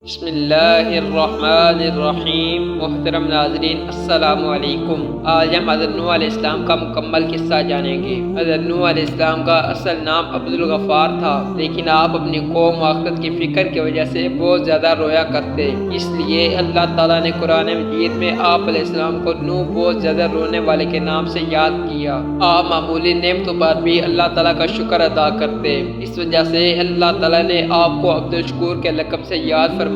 بسم اللہ الرحمن الرحیم۔ محترم ناظرین السلام علیکم۔ آج ہم حضرت نوح علیہ السلام کا مکمل قصہ جانیں گے۔ حضرت نوح علیہ السلام کا اصل نام عبدالغفار تھا، لیکن آپ اپنی قوم و آخرت کی فکر کی وجہ سے بہت زیادہ رویا کرتے، اس لیے اللہ تعالیٰ نے قرآن مجید میں آپ علیہ السلام کو نوح بہت زیادہ رونے والے کے نام سے یاد کیا۔ آپ معمولی نعمتوں پر بھی اللہ تعالیٰ کا شکر ادا کرتے، اس وجہ سے اللہ تعالیٰ نے آپ کو عبدالشکور کے لقب سے یاد فرمایا۔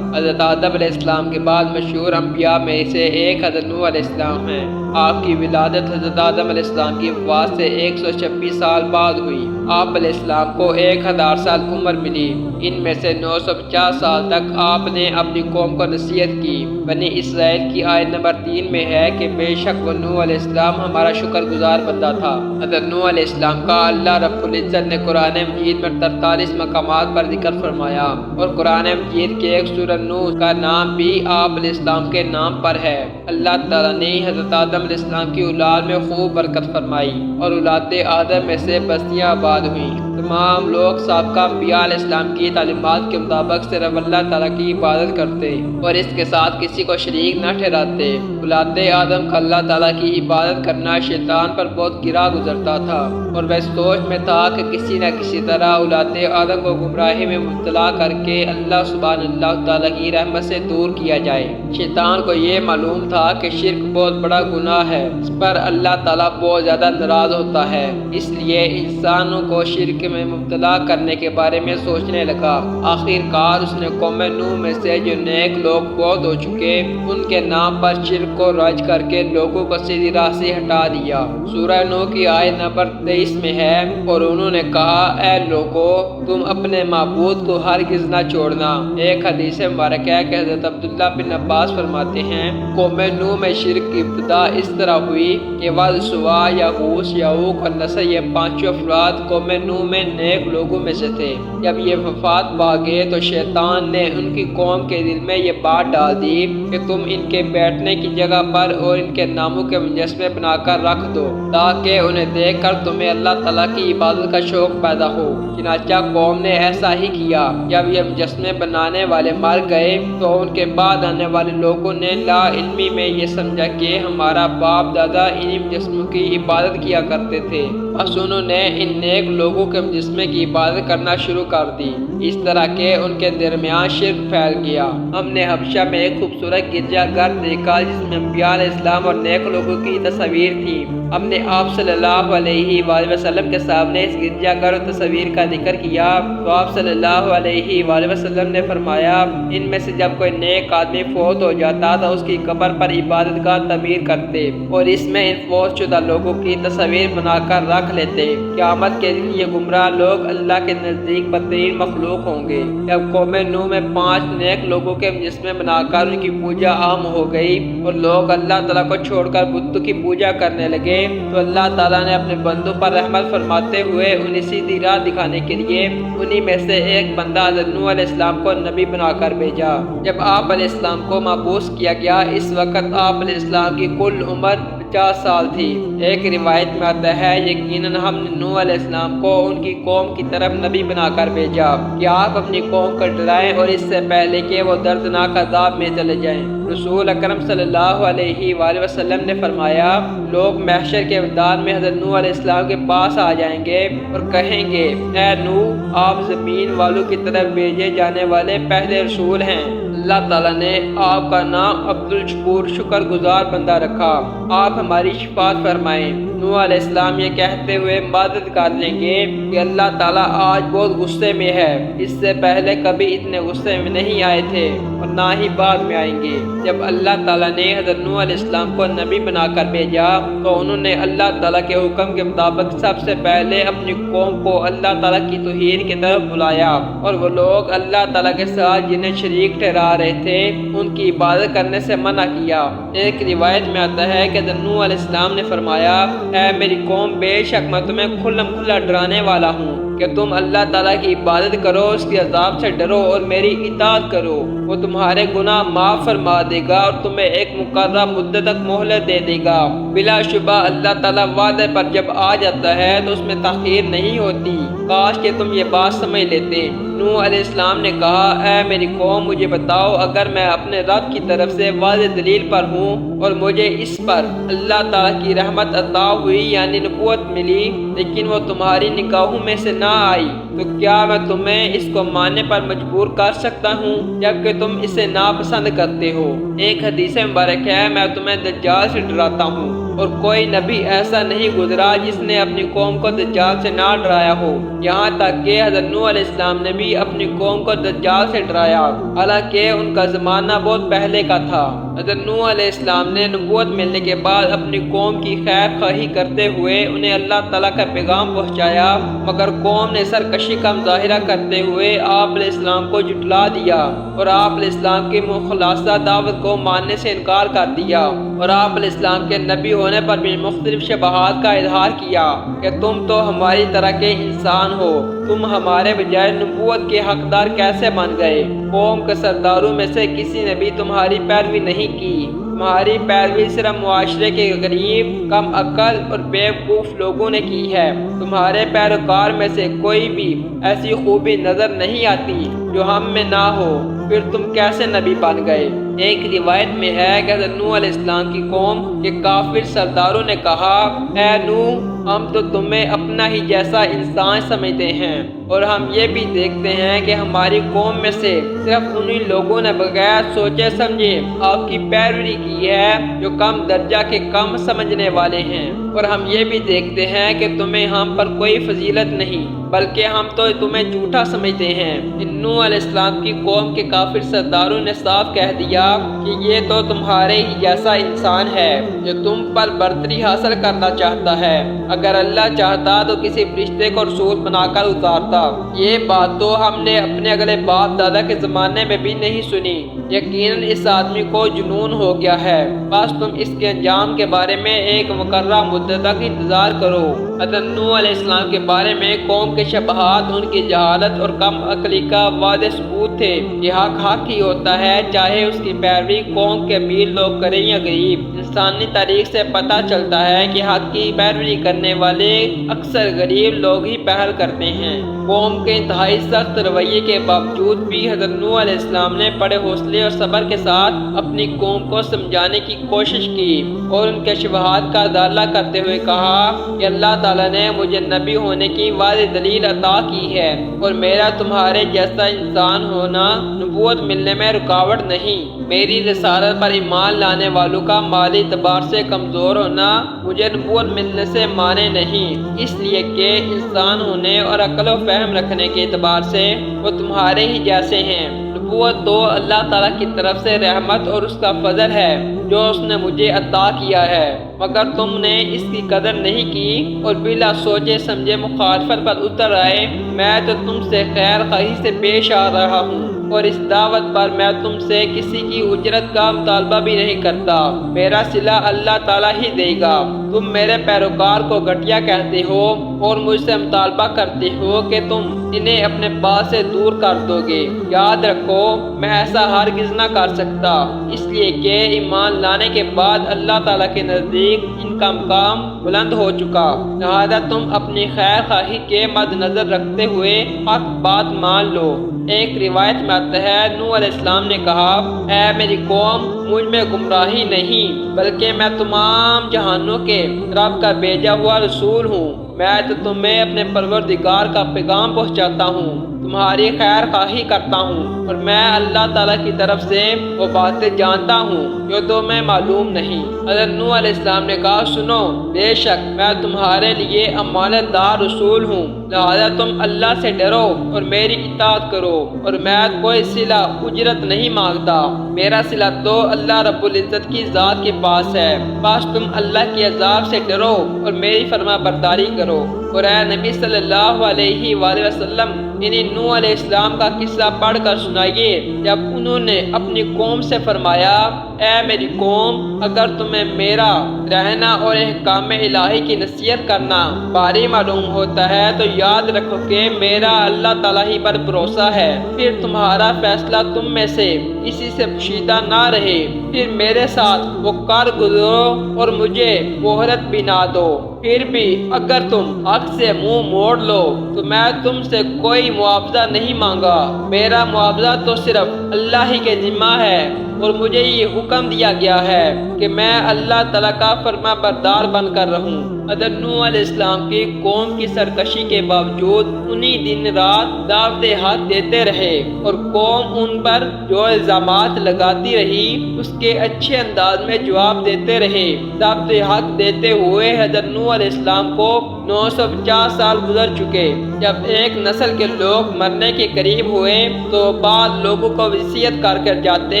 حضرت آدم علیہ السلام کے بعد مشہور انبیاء میں سے ایک حضرت نوح علیہ السلام ہیں۔ آپ کی ولادت حضرت آدم علیہ السلام کی وفات سے 126 سال بعد ہوئی۔ آپ علیہ السلام کو 1000 سال عمر ملی۔ ان میں سے 950 سال تک آپ نے اپنی قوم کو نصیحت کی۔ بنی اسرائیل کی آیت نمبر 3 میں ہے کہ بے شک وہ نوح علیہ السلام ہمارا شکر گزار بندہ تھا۔ حضرت نوح علیہ السلام کا اللہ رب العزت نے قرآن مجید میں 43 مقامات پر ذکر فرمایا، اور قرآن مجید کے ایک سورہ نوح کا نام بھی آپ علیہ السلام کے نام پر ہے۔ اللہ تعالیٰ نے حضرت آدم علیہ السلام کی اولاد میں خوب برکت فرمائی، اور اولاد آدم میں سے بستیاں آباد ہوئیں۔ تمام لوگ سابقہ انبیاء علیہ السلام کی تعلیمات کے مطابق صرف اللہ تعالیٰ کی عبادت کرتے اور اس کے ساتھ کسی کو شریک نہ ٹھہراتے۔ اولاد آدم کا اللہ تعالیٰ کی عبادت کرنا شیطان پر بہت گرا گزرتا تھا، اور وہ سوچ میں تھا کہ کسی نہ کسی طرح اولاد آدم کو گمراہی میں مبتلا کر کے اللہ سبحانہ اللہ تعالیٰ کی رحمت سے دور کیا جائے۔ شیطان کو یہ معلوم تھا کہ شرک بہت بڑا گناہ ہے، اس پر اللہ تعالیٰ بہت زیادہ ناراض ہوتا ہے، اس لیے انسانوں کو شرک میں مبتلا کرنے کے بارے میں سوچنے لگا۔ آخر کار اس نے قوم نوح میں سے جو نیک لوگ فوت ہو چکے ان کے نام پر شرک کو رائج کر کے لوگوں کو سیدھی راہ سے ہٹا دیا۔ سورہ نوح کی آیت نمبر 23 میں ہے، اور انہوں نے کہا اے لوگو تم اپنے معبود کو ہرگز نہ چھوڑنا۔ ایک حدیث مبارک ہے کہ حضرت عبداللہ بن عباس فرماتے ہیں قوم نوح میں شرک کی ابتدا اس طرح ہوئی کہ ود، سوا، یغوث، یعوق اور نصر یہ پانچوں افراد قوم نوح میں نیک لوگوں میں سے تھے۔ جب یہ وفات پا گئے تو شیطان نے ان کی قوم کے دل میں یہ بات ڈال دی کہ تم ان کے بیٹھنے کی جگہ پر اور ان کے ناموں کے مجسمے بنا کر رکھ دو، تاکہ انہیں دیکھ کر تمہیں اللہ تعالیٰ کی عبادت کا شوق پیدا ہو۔ چنانچہ قوم نے ایسا ہی کیا۔ جب یہ مجسمے بنانے والے مر گئے تو ان کے بعد آنے والے لوگوں نے لا علمی میں یہ سمجھا کہ ہمارا باپ دادا انہی مجسموں کی عبادت کیا کرتے تھے، بس انہوں نے ان نیک لوگوں کے مجسمے کی عبادت کرنا شروع کر دی۔ اس طرح کے ان کے درمیان شرک پھیل گیا۔ ہم نے حبشہ میں ایک خوبصورت گرجا گھر دیکھا جس میں انبیاء علیہ السلام اور نیک لوگوں کی تصویر تھی۔ ہم نے آپ صلی اللہ علیہ وآلہ وسلم کے سامنے اس گرجا گھر اور تصویر کا ذکر کیا تو آپ صلی اللہ علیہ وآلہ وسلم نے فرمایا ان میں سے جب کوئی نیک آدمی فوت ہو جاتا تو اس کی قبر پر عبادت گاہ تعمیر کرتے اور اس میں ان فوت شدہ لوگوں کی تصویر بنا کر رکھ لیتے۔ قیامت کے دن یہ گمراہ لوگ اللہ کے نزدیک بدترین مخلوق ہوں گے۔ جب قوم نوح میں 5 نیک لوگوں کے مجسمے بنا کر ان کی پوجا عام ہو گئی اور لوگ اللہ تعالیٰ کو چھوڑ کر بتوں کی پوجا کرنے لگے تو اللہ تعالیٰ نے اپنے بندوں پر رحمت فرماتے ہوئے انہیں سیدھی راہ دکھانے کے لیے انہی میں سے ایک بندہ حضرت نوح علیہ السلام کو نبی بنا کر بھیجا۔ جب آپ علیہ السلام کو مبعوث کیا گیا اس وقت آپ علیہ السلام کی کل عمر 50 سال تھی۔ ایک روایت میں آتا ہے یقیناً ہم نے نوح علیہ السلام کو ان کی قوم کی طرف نبی بنا کر بھیجا کہ آپ اپنی قوم کو ڈرائیں اور اس سے پہلے کہ وہ دردناک عذاب میں چلے جائیں۔ رسول اکرم صلی اللہ علیہ وآلہ وسلم نے فرمایا لوگ محشر کے میدان میں حضرت نوح علیہ السلام کے پاس آ جائیں گے اور کہیں گے اے نوح آپ زمین والوں کی طرف بھیجے جانے والے پہلے رسول ہیں۔ اللہ تعالیٰ نے آپ کا نام عبدالشکور شکر گزار بندہ رکھا، آپ ہماری شفاعت فرمائیں۔ نوح علیہ السلام یہ کہتے ہوئے مدد کر لیں گے کہ اللہ تعالیٰ آج بہت غصے میں ہے، اس سے پہلے کبھی اتنے غصے میں نہیں آئے تھے اور نہ ہی بعد میں آئیں گے۔ جب اللہ تعالیٰ نے حضرت نوح علیہ السلام کو نبی بنا کر بھیجا تو انہوں نے اللہ تعالیٰ کے حکم کے مطابق سب سے پہلے اپنی قوم کو اللہ تعالیٰ کی توحید کی طرف بلایا، اور وہ لوگ اللہ تعالیٰ کے ساتھ جنہیں شریک ٹھہرا رہے تھے ان کی عبادت کرنے سے منع کیا۔ ایک روایت میں آتا ہے کہ حضرت نوح علیہ السلام نے فرمایا اے میری قوم بے شک میں تمہیں کھلم کھلا ڈرانے والا ہوں کہ تم اللہ تعالیٰ کی عبادت کرو، اس کے عذاب سے ڈرو اور میری اطاعت کرو، وہ تمہارے گناہ معاف فرما دے گا اور تمہیں ایک مقررہ مدت تک مہلت دے دے گا۔ بلا شبہ اللہ تعالیٰ وعدے پر جب آ جاتا ہے تو اس میں تاخیر نہیں ہوتی۔ کاش کہ تم یہ بات سمجھ لیتے۔ نوح علیہ السلام نے کہا اے میری قوم مجھے بتاؤ اگر میں اپنے رب کی طرف سے واضح دلیل پر ہوں اور مجھے اس پر اللہ تعالیٰ کی رحمت عطا ہوئی یعنی نبوت ملی لیکن وہ تمہاری نگاہوں میں سے نہ آئی تو کیا میں تمہیں اس کو ماننے پر مجبور کر سکتا ہوں جبکہ تم اسے ناپسند کرتے ہو؟ ایک حدیث مبارک ہے میں تمہیں دجال سے ڈراتا ہوں اور کوئی نبی ایسا نہیں گزرا جس نے اپنی قوم کو دجال سے نہ ڈرایا ہو، یہاں تک کہ حضرت نوح علیہ السلام نے بھی اپنی قوم کو دجال سے ڈرایا، حالانکہ ان کا زمانہ بہت پہلے کا تھا۔ حضرت نوح علیہ السلام نے نبوت ملنے کے بعد اپنی قوم کی خیر خواہی کرتے ہوئے انہیں اللہ تعالیٰ کا پیغام پہنچایا، مگر قوم نے سرکشی کا مظاہرہ کرتے ہوئے آپ علیہ السلام کو جھٹلا دیا اور آپ علیہ السلام کی مخلصہ دعوت کو ماننے سے انکار کر دیا، اور آپ علیہ السلام کے نبی ہونے پر بھی مختلف شبہات کا اظہار کیا کہ تم تو ہماری طرح کے انسان ہو، تم ہمارے بجائے نبوت کے حقدار کیسے بن گئے؟ قوم کے سرداروں میں سے کسی نے بھی تمہاری پیروی نہیں کی، تمہاری پیروی صرف معاشرے کے غریب، کم عقل اور بیوقوف لوگوں نے کی ہے، تمہارے پیروکار میں سے کوئی بھی ایسی خوبی نظر نہیں آتی جو ہم میں نہ ہو، پھر تم کیسے نبی بن گئے؟ ایک روایت میں ہے کہ حضرت نوح علیہ السلام کی قوم کے کافر سرداروں نے کہا اے نوح ہم تو تمہیں اپنا ہی جیسا انسان سمجھتے ہیں اور ہم یہ بھی دیکھتے ہیں کہ ہماری قوم میں سے صرف انہی لوگوں نے بغیر سوچے سمجھے آپ کی پیروی کی ہے جو کم درجہ کے کم سمجھنے والے ہیں، اور ہم یہ بھی دیکھتے ہیں کہ تمہیں ہم پر کوئی فضیلت نہیں بلکہ ہم تو تمہیں جھوٹا سمجھتے ہیں۔ نوح علیہ السلام کی قوم کے کافر سرداروں نے صاف کہہ دیا کہ یہ تو تمہارے ہی جیسا انسان ہے جو تم پر برتری حاصل کرنا چاہتا ہے، اگر اللہ چاہتا تو کسی فرشتے کو رسول بنا کر اتارتا۔ یہ بات تو ہم نے اپنے اگلے باپ دادا کے زمانے میں بھی نہیں سنی، یقیناً اس آدمی کو جنون ہو گیا ہے، بس تم اس کے انجام کے بارے میں ایک مقررہ مدت تک انتظار کرو۔ حضرت نوح علیہ السلام کے بارے میں قوم کے شبہات ان کی جہالت اور کم عقلی کا واضح ثبوت تھے۔ یہ حق ہی ہوتا ہے چاہے اس کی پیروی قوم کے امیر لوگ کریں یا غریب۔ انسانی تاریخ سے پتہ چلتا ہے کہ حق کی پیروی کرنے والے اکثر غریب لوگ ہی پہل کرتے ہیں۔ قوم کے انتہائی سخت رویے کے باوجود بھی حضرت نوح علیہ السلام نے بڑے حوصلے اور صبر کے ساتھ اپنی قوم کو سمجھانے کی کوشش کی اور ان کے شبہات کا ازالہ کرتے ہوئے کہا کہ اللہ تعالیٰ نے مجھے نبی ہونے کی واضح دلیل عطا کی ہے اور میرا تمہارے جیسا انسان ہونا نبوت ملنے میں رکاوٹ نہیں۔ میری رسالت پر ایمان لانے والوں کا مالی اعتبار سے کمزور ہونا مجھے نبوت ملنے سے مانے نہیں، اس لیے کہ انسان ہونے اور عقل و فہم رکھنے کے اعتبار سے وہ تمہارے ہی جیسے ہیں۔ نبوت تو اللہ تعالیٰ کی طرف سے رحمت اور اس کا فضل ہے جو اس نے مجھے عطا کیا ہے، مگر تم نے اس کی قدر نہیں کی اور بلا سوچے سمجھے مخالفت پر اتر آئے۔ میں تو تم سے خیر خواہی سے پیش آ رہا ہوں اور اس دعوت پر میں تم سے کسی کی اجرت کا مطالبہ بھی نہیں کرتا، میرا صلہ اللہ تعالیٰ ہی دے گا۔ تم میرے پیروکار کو گھٹیا کہتے ہو اور مجھ سے مطالبہ کرتے ہو کہ تم انہیں اپنے پاس سے دور کر دو گے، یاد رکھو میں ایسا ہرگز نہ کر سکتا، اس لیے کہ ایمان لانے کے بعد اللہ تعالیٰ کے نزدیک ان کا مقام بلند ہو چکا، لہذا تم اپنی خیر خواہی کے مد نظر رکھتے ہوئے حق بات مان لو۔ ایک روایت میں آتا ہے نوح علیہ السلام نے کہا اے میری قوم مجھ میں گمراہی نہیں بلکہ میں تمام جہانوں کے رب کا بھیجا ہوا رسول ہوں، میں تو تمہیں اپنے پروردگار کا پیغام پہنچاتا ہوں، تمہاری خیر خواہی کرتا ہوں اور میں اللہ تعالیٰ کی طرف سے وہ باتیں جانتا ہوں جو تمہیں معلوم نہیں۔ حضرت نوح علیہ السلام نے کہا سنو بے شک میں تمہارے لیے امانت دار رسول ہوں، لہذا تم اللہ سے ڈرو اور میری اطاعت کرو، اور میں کوئی صلہ اجرت نہیں مانگتا، میرا صلہ تو اللہ رب العزت کی ذات کے پاس ہے، بس تم اللہ کے عذاب سے ڈرو اور میری فرما برداری کرو۔ اور اے نبی صلی اللہ علیہ وآلہ وسلم انہیں نوح علیہ السلام کا قصہ پڑھ کر سنائیے جب انہوں نے اپنی قوم سے فرمایا اے میری قوم اگر تمہیں میرا رہنا اور احکام الہی کی نصیحت کرنا بھاری معلوم ہوتا ہے تو یاد رکھو کہ میرا اللہ تعالیٰ ہی پر بھروسہ ہے، پھر تمہارا فیصلہ تم میں سے کسی سے پوشیدہ نہ رہے، پھر میرے ساتھ وہ کار گزرو اور مجھے مہلت بھی نہ دو۔ پھر بھی اگر تم حق سے منہ موڑ لو تو میں تم سے کوئی معاوضہ نہیں مانگا۔ میرا معاوضہ تو صرف اللہ ہی کے ذمہ ہے، اور مجھے یہ حکم دیا گیا ہے کہ میں اللہ تعالیٰ کا فرما بردار بن کر رہوں۔ حضرت نوح علیہ السلام کی قوم کی سرکشی کے باوجود انہی دن رات دعوت حق دیتے رہے، اور قوم ان پر جو الزامات لگاتی رہی اس کے اچھے انداز میں جواب دیتے رہے۔ دعوت حق دیتے ہوئے حضرت نوح علیہ السلام کو 950 سال گزر چکے۔ جب ایک نسل کے لوگ مرنے کے قریب ہوئے تو بعض لوگوں کو وصیت کر کے جاتے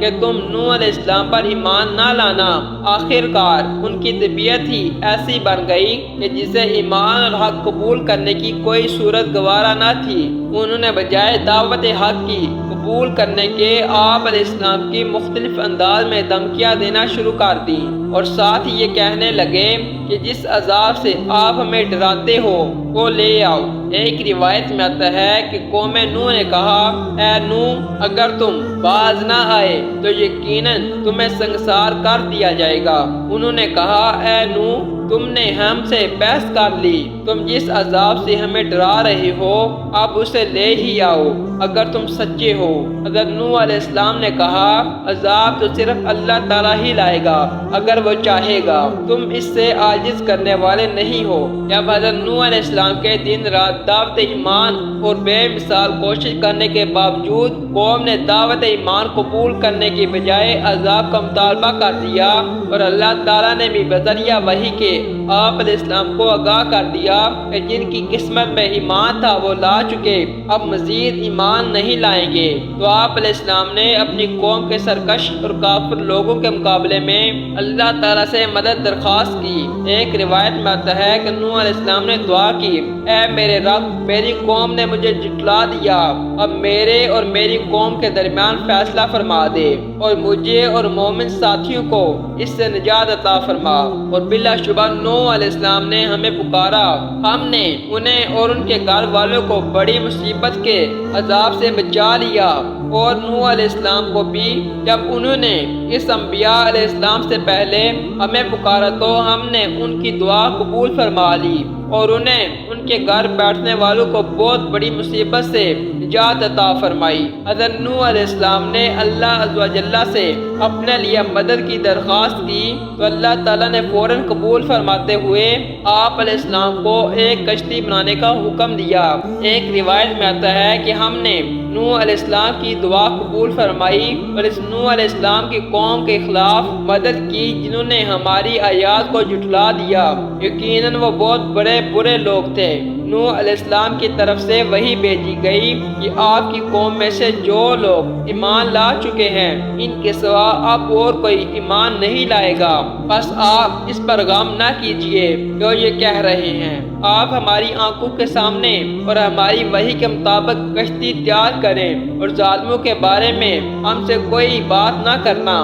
کہ تم نوح علیہ السلام پر ایمان نہ لانا۔ آخر کار ان کی طبیعت ہی ایسی بن گئی کہ جسے ایمان اور حق قبول کرنے کی کوئی صورت گوارا نہ تھی، انہوں نے بجائے دعوت حق کی قبول کرنے کے آپ علیہ السلام کی مختلف انداز میں دھمکیاں دینا شروع کر دی، اور ساتھ ہی یہ کہنے لگے کہ جس عذاب سے آپ ہمیں ڈراتے ہو وہ لے آؤ۔ ایک روایت میں آتا ہے کہ قوم نوح نے کہا، اے نوح اگر تم باز نہ آئے تو یقیناً تمہیں سنگسار کر دیا جائے گا۔ انہوں نے کہا، اے نوح تم نے ہم سے بحث کر لی، تم جس عذاب سے ہمیں ڈرا رہے ہو اب اسے لے ہی آؤ اگر تم سچے ہو۔ حضرت نوح علیہ السلام نے کہا، عذاب تو صرف اللہ تعالیٰ ہی لائے گا اگر وہ چاہے گا، تم اس سے عاجز کرنے والے نہیں ہو۔ جب حضرت نوح علیہ السلام کے دن رات دعوت ایمان اور بے مثال کوشش کرنے کے باوجود قوم نے دعوت ایمان قبول کرنے کی بجائے عذاب کا مطالبہ کر دیا، اور اللہ تعالیٰ نے بھی بذریعہ وحی کے آپ علیہ السلام کو آگاہ کر دیا کہ جن کی قسمت میں ایمان تھا وہ لا چکے، اب مزید ایمان نہیں لائیں گے۔ تو آپ علیہ السلام نے اپنی قوم کے سرکش اور کافر لوگوں کے مقابلے میں اللہ تعالیٰ سے مدد درخواست کی۔ ایک روایت میں آتا ہے کہ نوح علیہ السلام نے دعا کی، اے میرے رب میری قوم نے مجھے جھٹلا دیا، اب میرے اور میری قوم کے درمیان فیصلہ فرما دے، اور مجھے اور مومن ساتھیوں کو اس سے نجات عطا فرما۔ اور بلا شبہ نوح علیہ السلام نے ہمیں پکارا، ہم نے انہیں اور ان کے گھر والوں کو بڑی مصیبت کے عذاب سے بچا لیا، اور نوح علیہ السلام کو بھی جب انہوں نے اس انبیاء علیہ السلام سے پہلے ہمیں پکارا تو ہم نے ان کی دعا قبول فرما لی، اور انہیں ان کے گھر بیٹھنے والوں کو بہت بڑی مصیبت سے نجات عطا فرمائی۔ حضرت نوح علیہ السلام نے اللہ عز و جل سے اپنے لیے مدد کی درخواست کی تو اللہ تعالیٰ نے فوراً قبول فرماتے ہوئے آپ علیہ السلام کو ایک کشتی بنانے کا حکم دیا۔ ایک روایت میں آتا ہے کہ ہم نے نوح علیہ السلام کی دعا قبول فرمائی اور اس نوح علیہ السلام کی قوم کے خلاف مدد کی جنہوں نے ہماری آیات کو جھٹلا دیا، یقیناً وہ بہت بڑے برے لوگ تھے۔ نوح علیہ السلام کی طرف سے وحی بھیجی گئی کہ آپ کی قوم میں سے جو لوگ ایمان لا چکے ہیں ان کے سوا اب اور کوئی ایمان نہیں لائے گا، بس آپ اس پر غم نہ کیجئے جو یہ کہہ رہے ہیں، آپ ہماری آنکھوں کے سامنے اور ہماری وحی کے مطابق کشتی تیار کریں اور ظالموں کے بارے میں ہم سے کوئی بات نہ کرنا۔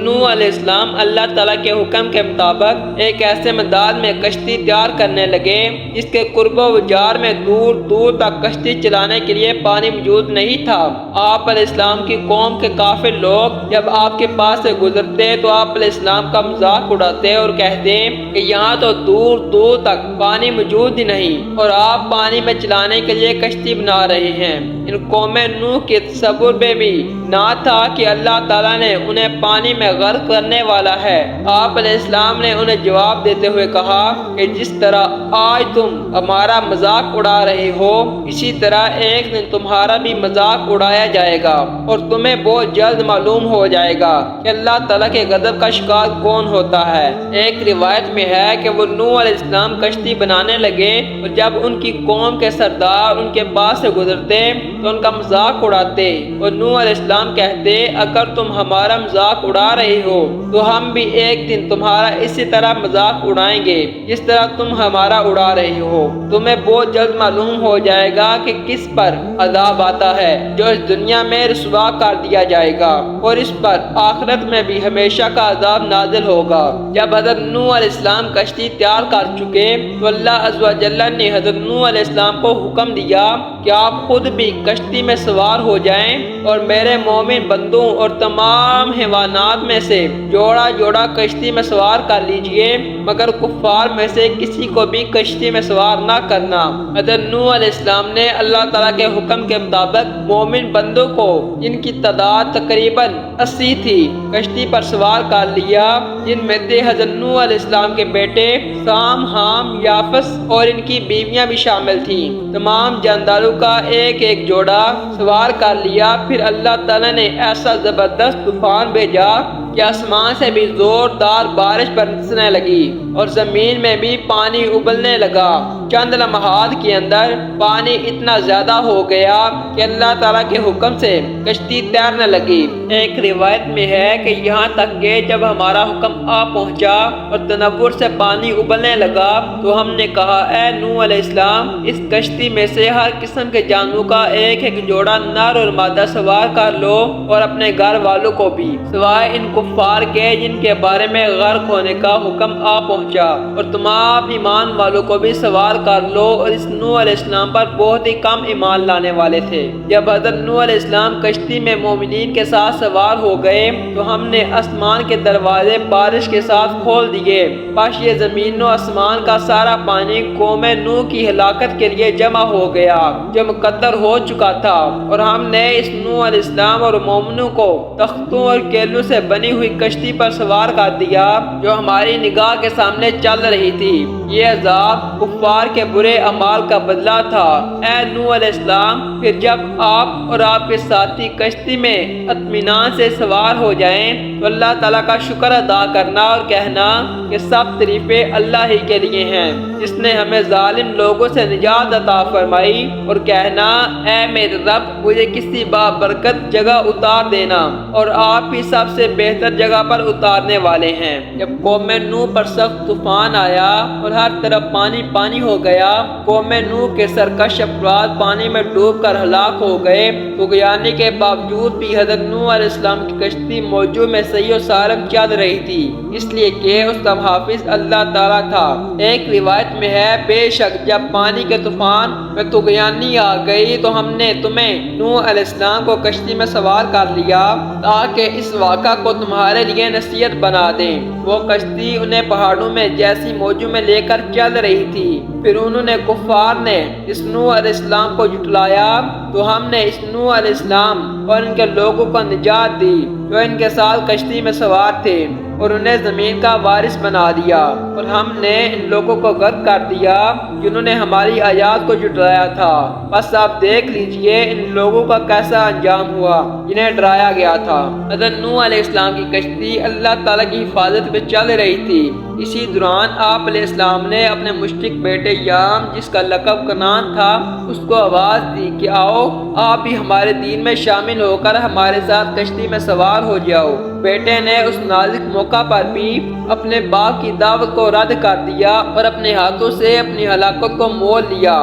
نوح علیہ السلام اللہ تعالیٰ کے حکم کے مطابق ایک ایسے میدان میں کشتی تیار کرنے لگے جس کے قرب و جار میں دور دور تک کشتی چلانے کے لیے پانی موجود نہیں تھا۔ آپ علیہ السلام کی قوم کے کافر لوگ جب آپ کے پاس سے گزرتے تو آپ علیہ السلام کا مذاق اڑاتے اور کہتے کہ یہاں تو دور دور تک پانی موجود ہی نہیں اور آپ پانی میں چلانے کے لیے کشتی بنا رہے ہیں۔ ان قوم نوح کے تصور میں بھی نہ تھا کہ اللہ تعالیٰ نے انہیں پانی میں غرق کرنے والا ہے۔ آپ علیہ السلام نے انہیں جواب دیتے ہوئے کہا کہ جس طرح آج تم ہمارا مذاق اڑا رہے ہو اسی طرح ایک دن تمہارا بھی مذاق اڑایا جائے گا، اور تمہیں بہت جلد معلوم ہو جائے گا کہ اللہ تعالیٰ کے غضب کا شکار کون ہوتا ہے۔ ایک روایت میں ہے کہ وہ نوح علیہ السلام کشتی بنانے لگے اور جب ان کی قوم کے سردار ان کے پاس سے گزرتے تو ان کا مذاق اڑاتے اور نوح علیہ السلام کہتے اگر تم ہمارا مذاق اڑا رہے ہو تو ہم بھی ایک دن تمہارا اسی طرح مذاق اڑائیں گے جس طرح تم ہمارا اڑا رہے ہو۔ تمہیں بہت جلد معلوم ہو جائے گا کہ کس پر عذاب آتا ہے جو اس دنیا میں رسوا کر دیا جائے گا اور اس پر آخرت میں بھی ہمیشہ کا عذاب نازل ہوگا۔ جب حضرت نوح علیہ السلام کشتی تیار کر چکے تو اللہ عز و جل نے حضرت نوح علیہ السلام کو حکم دیا کہ آپ خود بھی کشتی میں سوار ہو جائیں اور میرے مومن بندوں اور تمام حیوانات میں سے جوڑا جوڑا کشتی میں سوار کر لیجئے، مگر کفار میں سے کسی کو بھی کشتی میں سوار نہ کرنا۔ حضرت نوح علیہ السلام نے اللہ تعالیٰ کے حکم کے مطابق مومن بندوں کو، جن کی تعداد تقریباً 80 تھی، کشتی پر سوار کر لیا، جن میں سے حضرت نوح علیہ السلام کے بیٹے سام، حام، یافس اور ان کی بیویاں بھی شامل تھیں۔ تمام جانداروں کا ایک ایک جوڑا سوار کر لیا۔ پھر اللہ تعالیٰ نے ایسا زبردست طوفان بھیجا کہ آسمان سے بھی زوردار بارش برسنے لگی اور زمین میں بھی پانی ابلنے لگا۔ چند لمحات کے اندر پانی اتنا زیادہ ہو گیا کہ اللہ تعالیٰ کے حکم سے کشتی تیرنے لگی۔ ایک روایت میں ہے کہ یہاں تک کہ جب ہمارا حکم آ پہنچا اور تنور سے پانی ابلنے لگا تو ہم نے کہا، اے نوح علیہ السلام، اس کشتی میں سے ہر قسم کے جانوروں کا ایک ایک جوڑا نر اور مادہ سوار کر لو اور اپنے گھر والوں کو بھی، سوائے ان کفار کے جن کے بارے میں غرق ہونے کا حکم آ پہنچا، اور تمام ایمان والوں کو بھی سوار کر لو۔ اور اس نوح علیہ السلام پر بہت ہی کم ایمان لانے والے تھے۔ جب حضرت نوح علیہ السلام کشتی میں مومنین کے ساتھ سوار ہو گئے تو ہم نے آسمان کے دروازے بارش کے ساتھ کھول دیے، بس یہ زمین و آسمان کا سارا پانی قوم نوح کی ہلاکت کے لیے جمع ہو گیا جو مقدر ہو چکا تھا، اور ہم نے اس نوح علیہ السلام اور مومنوں کو تختوں اور کیلوں سے بنی ہوئی کشتی پر سوار کر دیا جو ہماری نگاہ کے سامنے چل رہی تھی۔ یہ عذاب کفار کے برے اعمال کا بدلہ تھا۔ اے نوح علیہ السلام، پھر جب آپ اور آپ کے ساتھی کشتی میں اطمینان سے سوار ہو جائیں تو اللہ تعالیٰ کا شکر ادا کرنا اور کہنا کہ سب تعریفیں اللہ ہی کے لیے ہیں جس نے ہمیں ظالم لوگوں سے نجات عطا فرمائی، اور کہنا، اے میرے رب، مجھے کسی بابرکت جگہ اتار دینا، اور آپ ہی سب سے بہتر جگہ پر اتارنے والے ہیں۔ جب قوم نوح پر سخت طوفان آیا اور ہر طرف پانی پانی ہو گیا، قوم نوح کے سرکش افراد پانی میں ڈوب کر ہلاک ہو گئے، طغیانی کے باوجود بھی حضرت نوح علیہ السلام کی کشتی موجوں میں صحیح و سالم چل رہی تھی، اس لیے کہ اس کا حافظ اللہ تعالیٰ تھا۔ ایک روایت میں ہے، بے شک جب پانی کے طوفان میں طغیانی آ گئی تو ہم نے تمہیں نوح علیہ السلام کو کشتی میں سوار کر لیا تاکہ اس واقعہ کو تمہارے لیے نصیحت بنا دیں۔ وہ کشتی انہیں پہاڑوں میں جیسی موجوں میں لے کر چل رہی تھی۔ پھر انہوں نے کفار نے اس نوح علیہ السلام کو جھٹلایا تو ہم نے اس نوح علیہ السلام اور ان کے لوگوں کو نجات دی جو ان کے ساتھ کشتی میں سوار تھے، اور انہیں زمین کا وارث بنا دیا، اور ہم نے ان لوگوں کو غرق کر دیا جنہوں نے ہماری آیات کو جھٹلایا تھا۔ بس آپ دیکھ لیجئے ان لوگوں کا کیسا انجام ہوا جنہیں ڈرایا گیا تھا۔ حضرت نوح علیہ السلام کی کشتی اللہ تعالیٰ کی حفاظت میں چل رہی تھی۔ اسی دوران آپ علیہ السلام نے اپنے مشرک بیٹے یام، جس کا لقب کنعان تھا، اس کو آواز دی کہ آؤ، آپ بھی ہمارے دین میں شامل ہو کر ہمارے ساتھ کشتی میں سوار ہو جاؤ۔ بیٹے نے اس نازک موقع پر بھی اپنے باپ کی دعوت کو رد کر دیا اور اپنے ہاتھوں سے اپنی ہلاکت کو مول لیا۔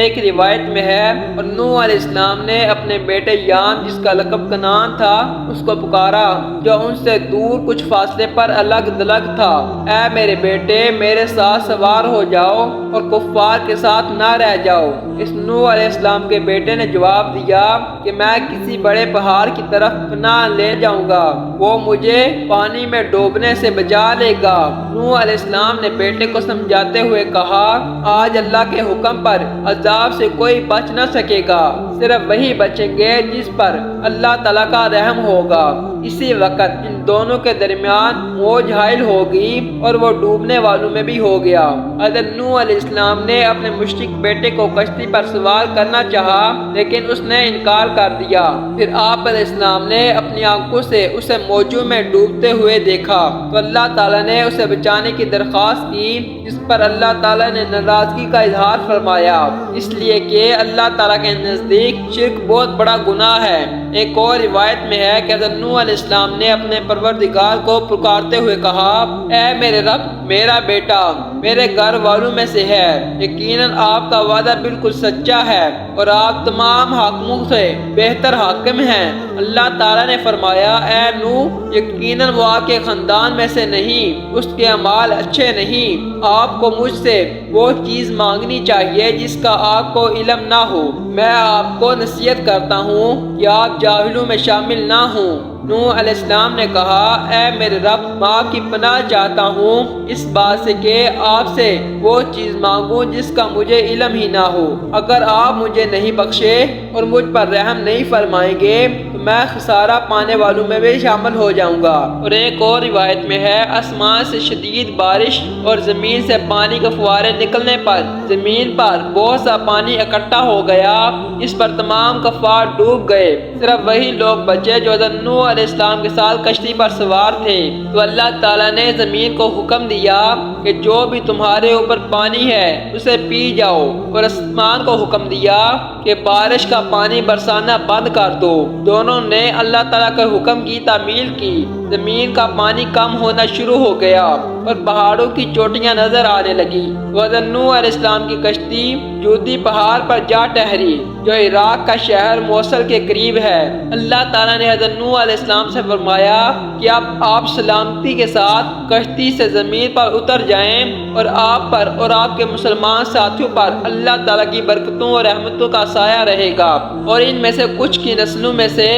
ایک روایت میں ہے، اور نوح علیہ السلام نے اپنے بیٹے یام، جس کا لقب کنعان تھا، اس کو پکارا جو ان سے دور کچھ فاصلے پر الگ دلگ تھا، اے میرے بیٹے، میرے ساتھ سوار ہو جاؤ اور کفار کے ساتھ نہ رہ جاؤ۔ اس نوح علیہ السلام کے بیٹے نے جواب دیا کہ میں کسی بڑے پہاڑ کی طرف پناہ لے جاؤں گا، وہ مجھے پانی میں ڈوبنے سے بچا لے گا۔ نوح علیہ السلام نے بیٹے کو سمجھاتے ہوئے کہا، آج اللہ کے حکم پر عذاب سے کوئی بچ نہ سکے گا، صرف وہی بچیں گے جس پر اللہ تعالیٰ کا رحم ہوگا۔ اسی وقت ان دونوں کے درمیان موج حائل ہوگی اور وہ ڈوبنے والوں میں بھی ہو گیا۔ حضرت نوح علیہ السلام نے اپنے مشرک بیٹے کو کشتی پر سوار کرنا چاہا لیکن اس نے انکار کر دیا۔ پھر آپ علیہ السلام نے اپنی آنکھوں سے اسے موجوں میں ڈوبتے ہوئے دیکھا تو اللہ تعالیٰ نے اسے بچانے کی درخواست کی، جس پر اللہ تعالیٰ نے ناراضگی کا اظہار فرمایا، اس لیے کہ اللہ تعالیٰ کے نزدیک شرک بہت بڑا گناہ ہے۔ ایک اور روایت میں ہے کہ حضرت نوح علیہ السلام نے اپنے پروردگار کو پکارتے ہوئے کہا، اے میرے رب، میرا بیٹا میرے گھر والوں میں سے ہے، یقیناً آپ کا وعدہ بالکل سچا ہے اور آپ تمام حاکموں سے بہتر حاکم ہیں۔ اللہ تعالیٰ نے فرمایا، اے نوح، یقیناً وہ آپ کے خاندان میں سے نہیں، اس کے اعمال اچھے نہیں، آپ کو مجھ سے وہ چیز مانگنی چاہیے جس کا آپ کو علم نہ ہو، میں آپ کو نصیحت کرتا ہوں کہ آپ جاہلوں میں شامل نہ ہوں۔ نوح علیہ السلام نے کہا، اے میرے رب، میں آپ کی پناہ چاہتا ہوں اس بات سے کہ آپ سے وہ چیز مانگوں جس کا مجھے علم ہی نہ ہو۔ اگر آپ مجھے نہیں بخشے اور مجھ پر رحم نہیں فرمائیں گے تو میں خسارہ پانے والوں میں بھی شامل ہو جاؤں گا۔ اور ایک اور روایت میں ہے، آسمان سے شدید بارش اور زمین سے پانی کے فوارے نکلنے پر زمین پر بہت سا پانی اکٹھا ہو گیا، اس پر تمام کفار ڈوب گئے، صرف وہی لوگ بچے جو حضرت نوح علیہ السلام کے ساتھ کشتی پر سوار تھے۔ تو اللہ تعالیٰ نے زمین کو حکم دیا کہ جو بھی تمہارے اوپر پانی ہے اسے پی جاؤ، اور آسمان کو حکم دیا کہ بارش کا پانی برسانا بند کر دو۔ دونوں نے اللہ تعالیٰ کے حکم کی تعمیل کی، زمین کا پانی کم ہونا شروع ہو گیا اور پہاڑوں کی چوٹیاں نظر آنے لگی۔ حضرت نوح علیہ السلام کی کشتی جودی پہاڑ پر جا ٹھہری جو عراق کا شہر موصل کے قریب ہے۔ اللہ تعالیٰ نے حضرت نوح علیہ السلام سے فرمایا کہ اب آپ سلامتی کے ساتھ کشتی سے زمین پر اتر جائیں، اور آپ پر اور آپ کے مسلمان ساتھیوں پر اللہ تعالیٰ کی برکتوں اور رحمتوں کا سایہ رہے گا، اور ان میں سے کچھ کی نسلوں میں سے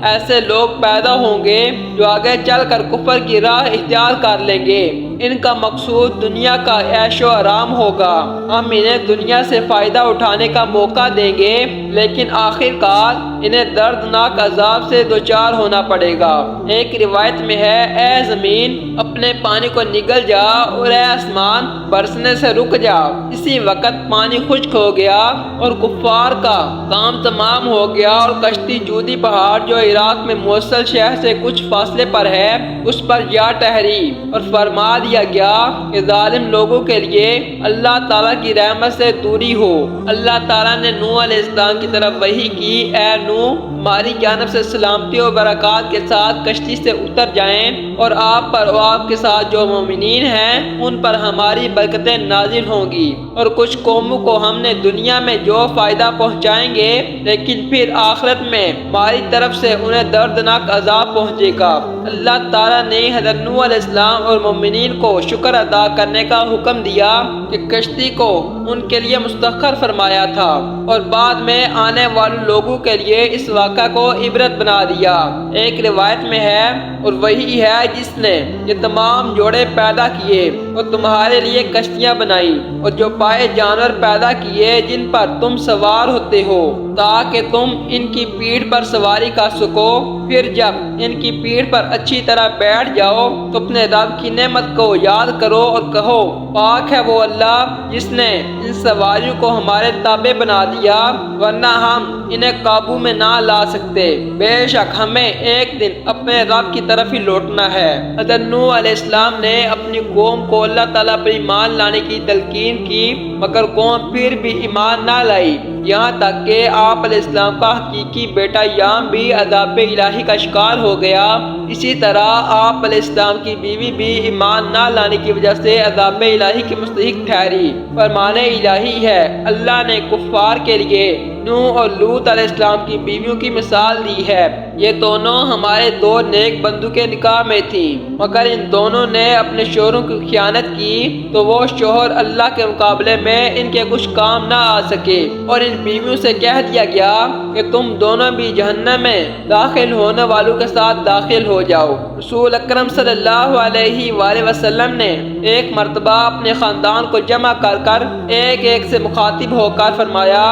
ایسے لوگ پیدا ہوں گے جو آگے چل کر کفر کی راہ اختیار کر لیں گے، ان کا مقصود دنیا کا عیش و آرام ہوگا، ہم انہیں دنیا سے فائدہ اٹھانے کا موقع دیں گے لیکن آخر کار انہیں دردناک عذاب سے دوچار ہونا پڑے گا۔ ایک روایت میں ہے، اے زمین اپنے پانی کو نگل جا اور اے آسمان برسنے سے رک جا۔ اسی وقت پانی خشک ہو گیا اور کفار کا کام تمام ہو گیا، اور کشتی جودی پہاڑ جو عراق میں موصل شہر سے کچھ فاصلے پر ہے اس پر جا ٹھہری، اور فرما دیا گیا کہ ظالم لوگوں کے لیے اللہ تعالیٰ کی رحمت سے دوری ہو۔ اللہ تعالیٰ نے نوح علیہ السلام کی طرف وحی کی، اے نوح، ہماری جانب سے سلامتی و برکات کے ساتھ کشتی سے اتر جائیں، اور آپ پر اور آپ کے ساتھ جو مومنین ہیں ان پر ہماری برکتیں نازل ہوں گی، اور کچھ قوموں کو ہم نے دنیا میں جو فائدہ پہنچائیں گے لیکن پھر آخرت میں ہماری طرف سے انہیں دردناک عذاب پہنچے گا۔ اللہ تعالیٰ نے حضرت نوح علیہ السلام اور مومنین کو شکر ادا کرنے کا حکم دیا کہ کشتی کو ان کے لیے مستخر فرمایا تھا، اور بعد میں آنے والے لوگوں کے لیے اس واقعہ کو عبرت بنا دیا۔ ایک روایت میں ہے، اور وہی ہے جس نے یہ تمام جوڑے پیدا کیے اور تمہارے لیے کشتیاں بنائی، اور جو پائے جانور پیدا کیے جن پر تم سوار ہوتے ہو تاکہ تم ان کی پیٹھ پر سواری کر سکو، پھر جب ان کی پیٹھ پر اچھی طرح بیٹھ جاؤ تو اپنے رب کی نعمت کو یاد کرو اور کہو، پاک ہے وہ اللہ جس نے ان سواریوں کو ہمارے تابع بنا دیا، ورنہ ہم انہیں قابو میں نہ لا سکتے، بے شک ہمیں ایک دن اپنے رب کی طرف ہی لوٹنا ہے۔ حضرت نوح علیہ السلام نے اپنی قوم کو اللہ تعالیٰ پر ایمان لانے کی تلقین کی، مگر قوم پھر بھی ایمان نہ لائی، یہاں تک کہ آپ علیہ السلام کا حقیقی بیٹا یام بھی عذاب الہی کا شکار ہو گیا۔ اسی طرح آپ علیہ السلام کی بیوی بھی ایمان نہ لانے کی وجہ سے عذاب الہی کی مستحق ٹھہری۔ فرمان الہی ہے، اللہ نے کفار کے لیے نوح اور لوط علیہ السلام کی بیویوں کی مثال دی ہے، یہ دونوں ہمارے دو نیک بندوں کے نکاح میں تھیں، مگر ان دونوں نے اپنے شوہروں کی خیانت کی تو وہ شوہر اللہ کے مقابلے میں ان کے کچھ کام نہ آ سکے، اور ان بیویوں سے کہہ دیا گیا کہ تم دونوں بھی جہنم میں داخل ہونے والوں کے ساتھ داخل ہو جاؤ۔ رسول اکرم صلی اللہ علیہ وآلہ وسلم نے ایک مرتبہ اپنے خاندان کو جمع کر کر ایک ایک سے مخاطب ہو کر فرمایا،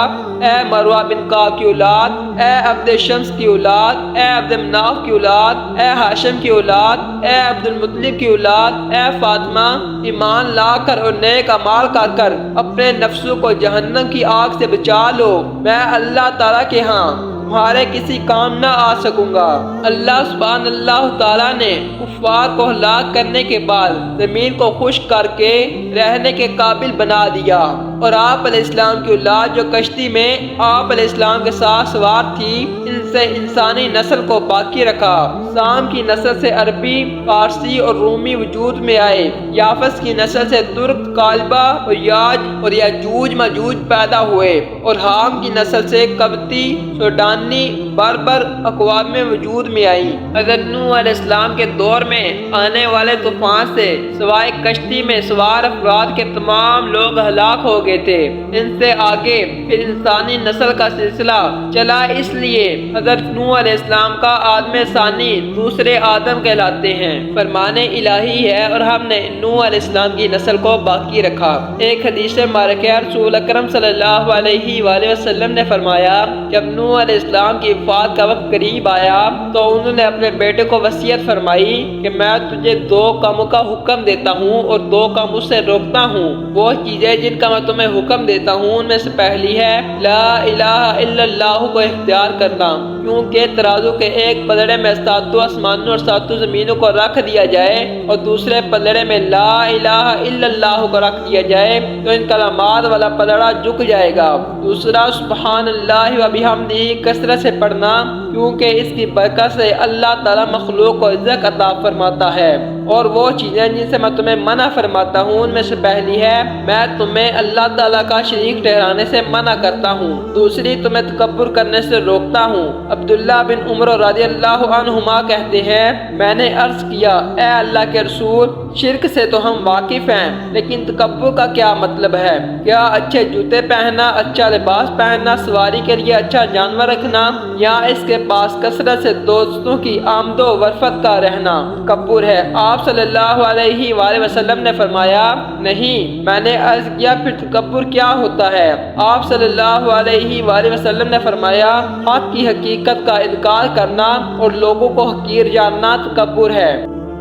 اے مروہ بن کعب کی اولاد، اے عبد شمس کی اولاد، اے عبد مناف کی اولاد، اے ہاشم کی اولاد، اے عبد المطلب کی اولاد، اے فاطمہ، ایمان لا کر اور نیک اعمال کر کر اپنے نفسوں کو جہنم کی آگ سے بچا لو، میں اللہ تعالیٰ کے ہاں تمہارے کسی کام نہ آ سکوں گا۔ اللہ سبحان اللہ تعالیٰ نے کفار کو ہلاک کرنے کے بعد زمین کو خشک کر کے رہنے کے قابل بنا دیا، اور آپ علیہ السلام کی اولاد جو کشتی میں آپ علیہ السلام کے ساتھ سوار تھی ان سے انسانی نسل کو باقی رکھا۔ سام کی نسل سے عربی، فارسی اور رومی وجود میں آئے۔ یافس کی نسل سے ترک، کالبا اور یاج اور یاجوج ماجوج پیدا ہوئے، اور حام کی نسل سے قبطی، سوڈانی، بربر اقوام میں وجود میں آئیں۔ حضرت نوح علیہ السلام کے دور میں آنے والے طوفان سے سوائے کشتی میں سوار افراد کے تمام لوگ ہلاک ہو گئے تھے۔ ان سے آگے پھر انسانی نسل کا سلسلہ چلا، اس لیے حضرت نوح علیہ السلام کا آدم ثانی دوسرے آدم کہلاتے ہیں۔ فرمان الہی ہے اور ہم نے نوح علیہ السلام کی نسل کو باقی رکھا۔ ایک حدیث مبارکہ رسول اکرم صلی اللہ علیہ وآلہ وسلم نے فرمایا، جب نوح علیہ السلام کی وفات کا وقت قریب آیا تو انہوں نے اپنے بیٹے کو وصیت فرمائی کہ میں تجھے 2 کاموں کا حکم دیتا ہوں اور 2 کاموں سے روکتا ہوں۔ وہ چیزیں جن کا میں تمہیں حکم دیتا ہوں ان میں سے پہلی ہے لا الہ الا اللہ کو اختیار کرنا، کیونکہ ترازو کے ایک پلڑے میں 7 آسمانوں اور 7 زمینوں کو رکھ دیا جائے اور دوسرے پلڑے میں لا الہ الا اللہ کو رکھ دیا جائے تو ان کلمات والا پلڑا جھک جائے گا۔ دوسرا سبحان اللہ و بحمدہ کثرت سے پڑھنا، کیونکہ اس کی برکت سے اللہ تعالی مخلوق کو عزت عطا فرماتا ہے۔ اور وہ چیزیں جن سے میں تمہیں منع فرماتا ہوں ان میں سے پہلی ہے میں تمہیں اللہ تعالیٰ کا شریک ٹھہرانے سے منع کرتا ہوں، دوسری تمہیں تکبر کرنے سے روکتا ہوں۔ عبداللہ بن عمر رضی اللہ عنہما کہتے ہیں، میں نے عرض کیا اے اللہ کے رسول، شرک سے تو ہم واقف ہیں، لیکن تکبر کا کیا مطلب ہے؟ کیا اچھے جوتے پہننا، اچھا لباس پہننا، سواری کے لیے اچھا جانور رکھنا، یا اس کے پاس کثرت سے دوستوں کی آمد و رفت کا رہنا تکبر ہے؟ آپ صلی اللہ علیہ وآلہ وسلم نے فرمایا نہیں۔ میں نے عرض کیا پھر تکبر کیا ہوتا ہے؟ آپ صلی اللہ علیہ وآلہ وسلم نے فرمایا حق کی حقیقت کا انکار کرنا اور لوگوں کو حقیر جاننا تکبر ہے۔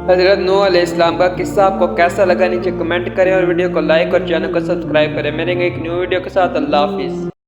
حضرت نوح علیہ السلام کا قصہ آپ کو کیسا لگا نیچے کمنٹ کریں اور ویڈیو کو لائک اور چینل کو سبسکرائب کریں۔ ملیں گے ایک نیو ویڈیو کے ساتھ۔ اللہ حافظ۔